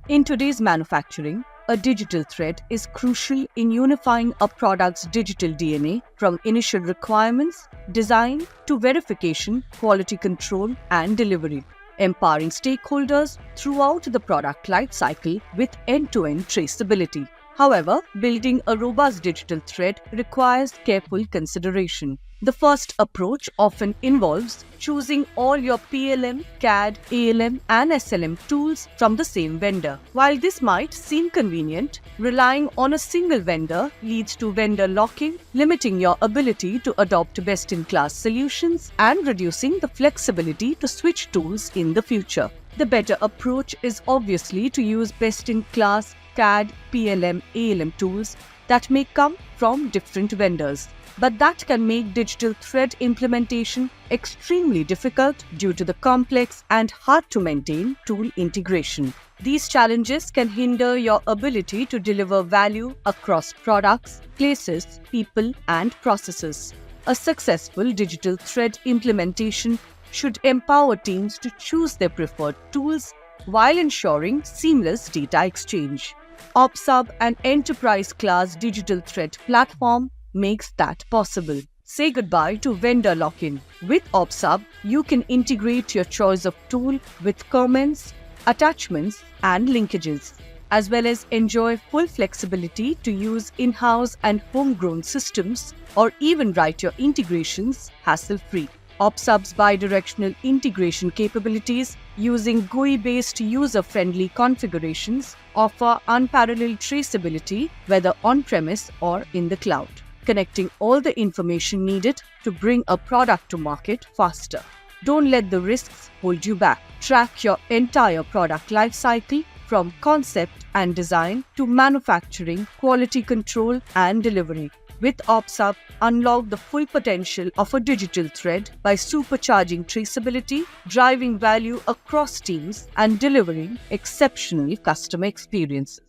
In today's manufacturing, a digital thread is crucial in unifying a product's digital DNA from initial requirements, design to verification, quality control, and delivery, empowering stakeholders throughout the product lifecycle with end-to-end traceability. However, building a robust digital thread requires careful consideration. The first approach often involves choosing all your PLM, CAD, ALM, and SLM tools from the same vendor. While this might seem convenient, relying on a single vendor leads to vendor lock-in, limiting your ability to adopt best-in-class solutions and reducing the flexibility to switch tools in the future. The better approach is obviously to use best-in-class CAD, PLM, ALM tools that may come from different vendors, but that can make digital thread implementation extremely difficult due to the complex and hard-to-maintain tool integration. These challenges can hinder your ability to deliver value across products, places, people, and processes. A successful digital thread implementation should empower teams to choose their preferred tools while ensuring seamless data exchange. OpsHub, an enterprise-class digital thread platform, makes that possible. Say goodbye to vendor lock-in. With OpsHub, you can integrate your choice of tool with comments, attachments, and linkages, as well as enjoy full flexibility to use in-house and homegrown systems, or even write your integrations hassle-free. OpsHub's bidirectional integration capabilities using GUI-based user-friendly configurations offer unparalleled traceability whether on-premise or in the cloud, connecting all the information needed to bring a product to market faster. Don't let the risks hold you back. Track your entire product lifecycle from concept and design to manufacturing, quality control, and delivery. With OpsHub, unlock the full potential of a digital thread by supercharging traceability, driving value across teams, and delivering exceptional customer experiences.